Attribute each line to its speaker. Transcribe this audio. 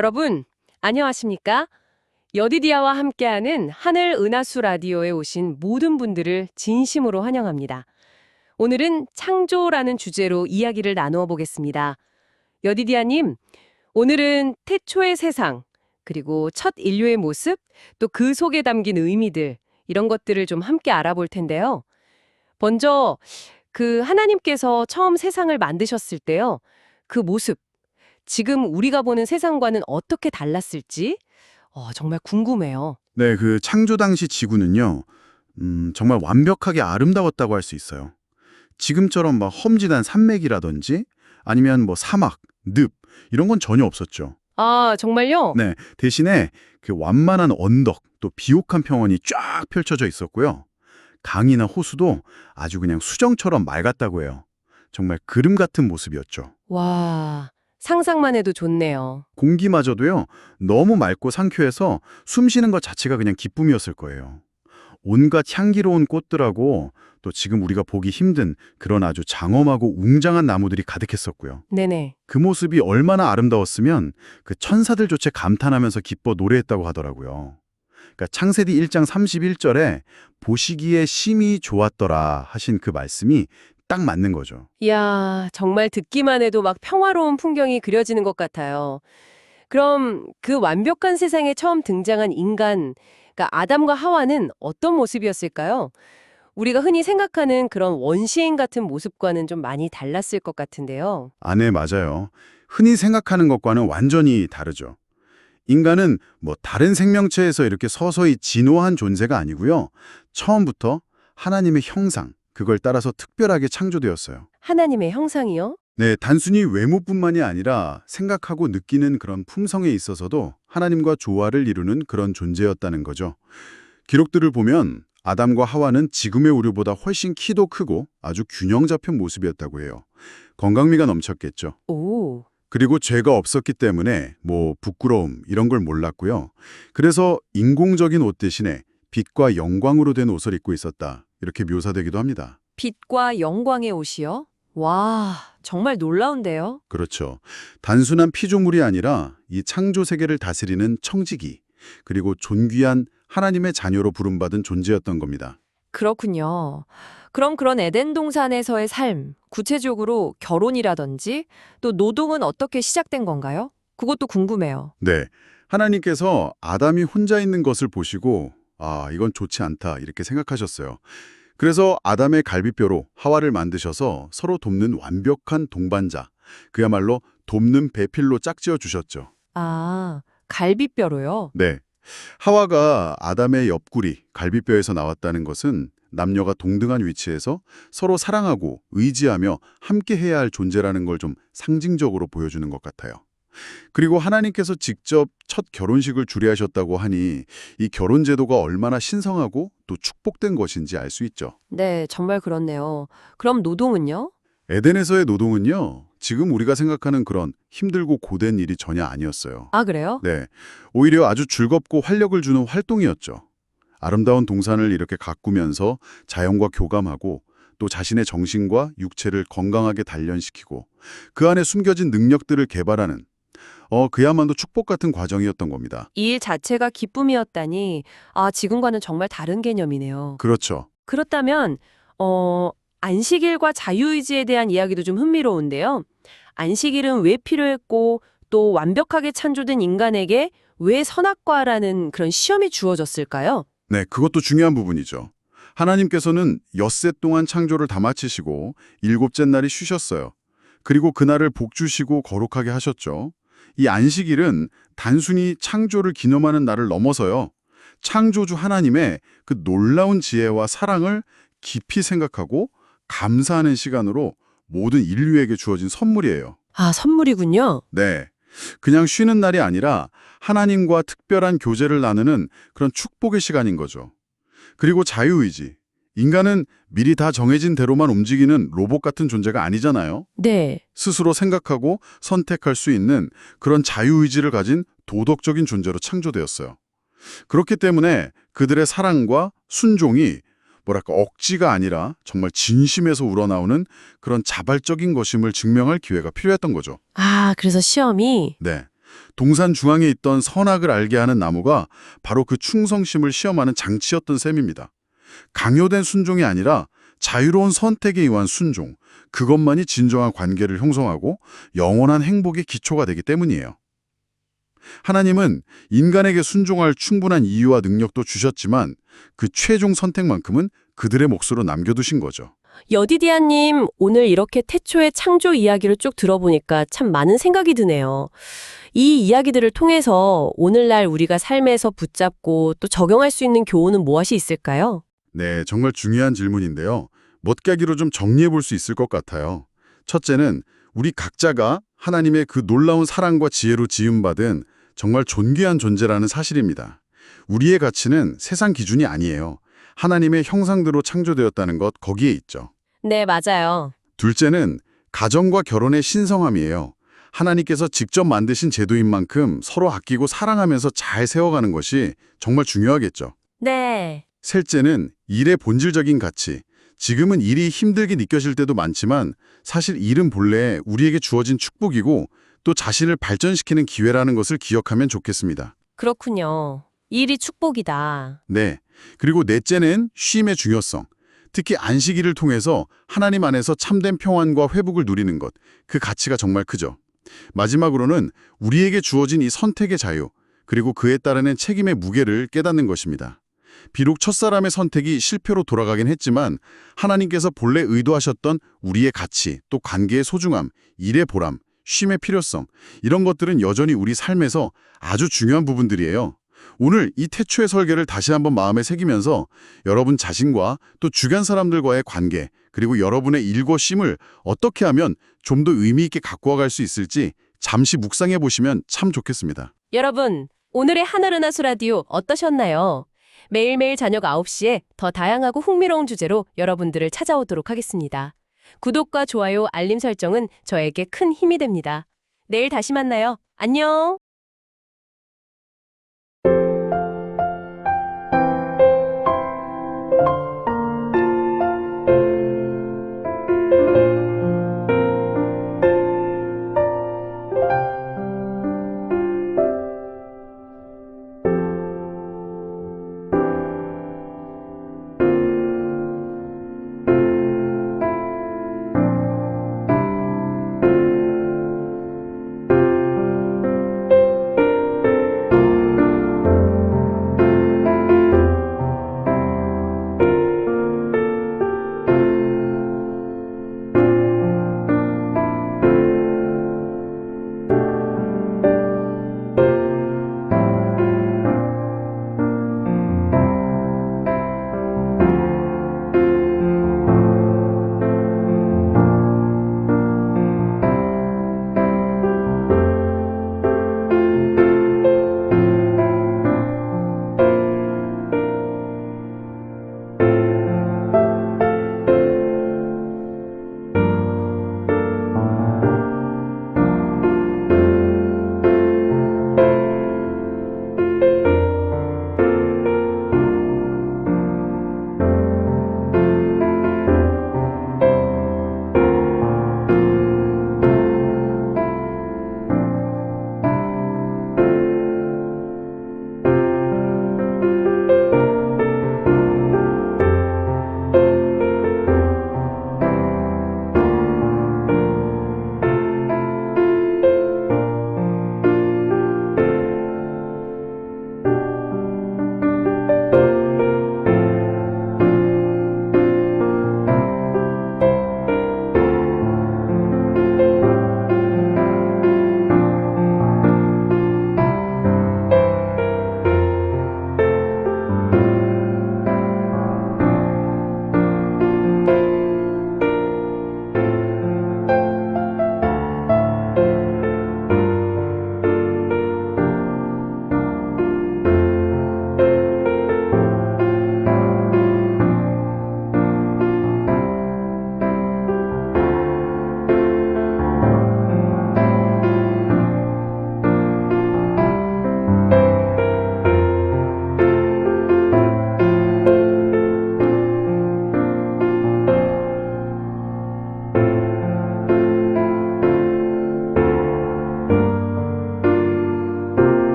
Speaker 1: 여러분, 안녕하십니까? 여디디아와 함께하는 하늘 은하수 라디오에 오신 모든 분들을 진심으로 환영합니다. 오늘은 창조라는 주제로 이야기를 나누어 보겠습니다. 여디디아님, 오늘은 태초의 세상, 그리고 첫 인류의 모습, 또 그 속에 담긴 의미들, 이런 것들을 좀 함께 알아볼 텐데요. 먼저, 하나님께서 처음 세상을 만드셨을 때요. 그 모습, 지금 우리가 보는 세상과는 어떻게 달랐을지 정말 궁금해요.
Speaker 2: 네, 그 창조 당시 지구는요, 정말 완벽하게 아름다웠다고 할 수 있어요. 지금처럼 막 험진한 산맥이라든지 아니면 뭐 사막, 늪 이런 건 전혀 없었죠.
Speaker 1: 아, 정말요?
Speaker 2: 네, 대신에 그 완만한 언덕 또 비옥한 평원이 쫙 펼쳐져 있었고요. 강이나 호수도 아주 그냥 수정처럼 맑았다고 해요. 정말 그림 같은 모습이었죠.
Speaker 1: 와, 상상만 해도 좋네요.
Speaker 2: 공기마저도요, 너무 맑고 상쾌해서 숨 쉬는 것 자체가 그냥 기쁨이었을 거예요. 온갖 향기로운 꽃들하고 또 지금 우리가 보기 힘든 그런 아주 장엄하고 웅장한 나무들이 가득했었고요.
Speaker 1: 네네.
Speaker 2: 그 모습이 얼마나 아름다웠으면 그 천사들조차 감탄하면서 기뻐 노래했다고 하더라고요. 그러니까 창세기 1장 31절에 보시기에 심히 좋았더라 하신 그 말씀이 딱 맞는 거죠.
Speaker 1: 이야, 정말 듣기만 해도 막 평화로운 풍경이 그려지는 것 같아요. 그럼 그 완벽한 세상에 처음 등장한 인간, 그러니까 아담과 하와는 어떤 모습이었을까요? 우리가 흔히 생각하는 그런 원시인 같은 모습과는 좀 많이 달랐을 것 같은데요.
Speaker 2: 아, 네, 맞아요. 흔히 생각하는 것과는 완전히 다르죠. 인간은 뭐 다른 생명체에서 이렇게 서서히 진화한 존재가 아니고요. 처음부터 하나님의 형상, 그걸 따라서 특별하게 창조되었어요.
Speaker 1: 하나님의 형상이요?
Speaker 2: 네, 단순히 외모뿐만이 아니라 생각하고 느끼는 그런 품성에 있어서도 하나님과 조화를 이루는 그런 존재였다는 거죠. 기록들을 보면 아담과 하와는 지금의 우리보다 훨씬 키도 크고 아주 균형 잡힌 모습이었다고 해요. 건강미가 넘쳤겠죠.
Speaker 1: 오.
Speaker 2: 그리고 죄가 없었기 때문에 뭐 부끄러움 이런 걸 몰랐고요. 그래서 인공적인 옷 대신에 빛과 영광으로 된 옷을 입고 있었다. 이렇게 묘사되기도 합니다.
Speaker 1: 빛과 영광의 옷이요? 와, 정말 놀라운데요?
Speaker 2: 그렇죠. 단순한 피조물이 아니라 이 창조 세계를 다스리는 청지기, 그리고 존귀한 하나님의 자녀로 부름받은 존재였던 겁니다.
Speaker 1: 그렇군요. 그럼 그런 에덴 동산에서의 삶, 구체적으로 결혼이라든지 또 노동은 어떻게 시작된 건가요? 그것도 궁금해요.
Speaker 2: 네. 하나님께서 아담이 혼자 있는 것을 보시고 아, 이건 좋지 않다 이렇게 생각하셨어요. 그래서 아담의 갈비뼈로 하와를 만드셔서 서로 돕는 완벽한 동반자, 그야말로 돕는 배필로 짝지어 주셨죠.
Speaker 1: 아, 갈비뼈로요?
Speaker 2: 네. 하와가 아담의 옆구리, 갈비뼈에서 나왔다는 것은 남녀가 동등한 위치에서 서로 사랑하고 의지하며 함께 해야 할 존재라는 걸 좀 상징적으로 보여주는 것 같아요. 그리고 하나님께서 직접 첫 결혼식을 주례하셨다고 하니 이 결혼 제도가 얼마나 신성하고 또 축복된 것인지 알 수 있죠.
Speaker 1: 네, 정말 그렇네요. 그럼 노동은요?
Speaker 2: 에덴에서의 노동은요, 지금 우리가 생각하는 그런 힘들고 고된 일이 전혀 아니었어요.
Speaker 1: 아, 그래요?
Speaker 2: 네, 오히려 아주 즐겁고 활력을 주는 활동이었죠. 아름다운 동산을 이렇게 가꾸면서 자연과 교감하고 또 자신의 정신과 육체를 건강하게 단련시키고 그 안에 숨겨진 능력들을 개발하는 그야말로 축복 같은 과정이었던 겁니다.
Speaker 1: 이 일 자체가 기쁨이었다니, 아, 지금과는 정말 다른 개념이네요.
Speaker 2: 그렇죠.
Speaker 1: 그렇다면, 안식일과 자유의지에 대한 이야기도 좀 흥미로운데요. 안식일은 왜 필요했고, 또 완벽하게 창조된 인간에게 왜 선악과라는 그런 시험이 주어졌을까요?
Speaker 2: 네, 그것도 중요한 부분이죠. 하나님께서는 엿새 동안 창조를 다 마치시고 일곱째 날이 쉬셨어요. 그리고 그날을 복주시고 거룩하게 하셨죠. 이 안식일은 단순히 창조를 기념하는 날을 넘어서요. 창조주 하나님의 그 놀라운 지혜와 사랑을 깊이 생각하고 감사하는 시간으로 모든 인류에게 주어진 선물이에요.
Speaker 1: 아, 선물이군요.
Speaker 2: 네. 그냥 쉬는 날이 아니라 하나님과 특별한 교제를 나누는 그런 축복의 시간인 거죠. 그리고 자유의지. 인간은 미리 다 정해진 대로만 움직이는 로봇 같은 존재가 아니잖아요.
Speaker 1: 네.
Speaker 2: 스스로 생각하고 선택할 수 있는 그런 자유의지를 가진 도덕적인 존재로 창조되었어요. 그렇기 때문에 그들의 사랑과 순종이 뭐랄까 억지가 아니라 정말 진심에서 우러나오는 그런 자발적인 것임을 증명할 기회가 필요했던 거죠.
Speaker 1: 아, 그래서 시험이?
Speaker 2: 네. 동산 중앙에 있던 선악을 알게 하는 나무가 바로 그 충성심을 시험하는 장치였던 셈입니다. 강요된 순종이 아니라 자유로운 선택에 의한 순종, 그것만이 진정한 관계를 형성하고 영원한 행복의 기초가 되기 때문이에요. 하나님은 인간에게 순종할 충분한 이유와 능력도 주셨지만 그 최종 선택만큼은 그들의 몫으로 남겨두신 거죠.
Speaker 3: 여디디아님, 오늘 이렇게 태초의 창조 이야기를 쭉 들어보니까 참 많은 생각이 드네요. 이 이야기들을 통해서 오늘날 우리가 삶에서 붙잡고 또 적용할 수 있는 교훈은 무엇이 있을까요?
Speaker 2: 네, 정말 중요한 질문인데요. 못가기로 좀 정리해 볼 수 있을 것 같아요. 첫째는 우리 각자가 하나님의 그 놀라운 사랑과 지혜로 지음받은 정말 존귀한 존재라는 사실입니다. 우리의 가치는 세상 기준이 아니에요. 하나님의 형상대로 창조되었다는 것 거기에 있죠.
Speaker 3: 네, 맞아요.
Speaker 2: 둘째는 가정과 결혼의 신성함이에요. 하나님께서 직접 만드신 제도인 만큼 서로 아끼고 사랑하면서 잘 세워가는 것이 정말 중요하겠죠.
Speaker 3: 네.
Speaker 2: 셋째는 일의 본질적인 가치. 지금은 일이 힘들게 느껴질 때도 많지만 사실 일은 본래 우리에게 주어진 축복이고 또 자신을 발전시키는 기회라는 것을 기억하면 좋겠습니다.
Speaker 3: 그렇군요. 일이 축복이다.
Speaker 2: 네. 그리고 넷째는 쉼의 중요성. 특히 안식일을 통해서 하나님 안에서 참된 평안과 회복을 누리는 것. 그 가치가 정말 크죠. 마지막으로는 우리에게 주어진 이 선택의 자유, 그리고 그에 따르는 책임의 무게를 깨닫는 것입니다. 비록 첫사람의 선택이 실패로 돌아가긴 했지만 하나님께서 본래 의도하셨던 우리의 가치, 또 관계의 소중함, 일의 보람, 쉼의 필요성, 이런 것들은 여전히 우리 삶에서 아주 중요한 부분들이에요. 오늘 이 태초의 설계를 다시 한번 마음에 새기면서 여러분 자신과 또 주변 사람들과의 관계, 그리고 여러분의 일과 쉼을 어떻게 하면 좀 더 의미 있게 갖고 와갈 수 있을지 잠시 묵상해 보시면 참 좋겠습니다.
Speaker 3: 여러분, 오늘의 하늘은하수 라디오 어떠셨나요? 매일매일 저녁 9시에 더 다양하고 흥미로운 주제로 여러분들을 찾아오도록 하겠습니다. 구독과 좋아요, 알림 설정은 저에게 큰 힘이 됩니다. 내일 다시 만나요. 안녕!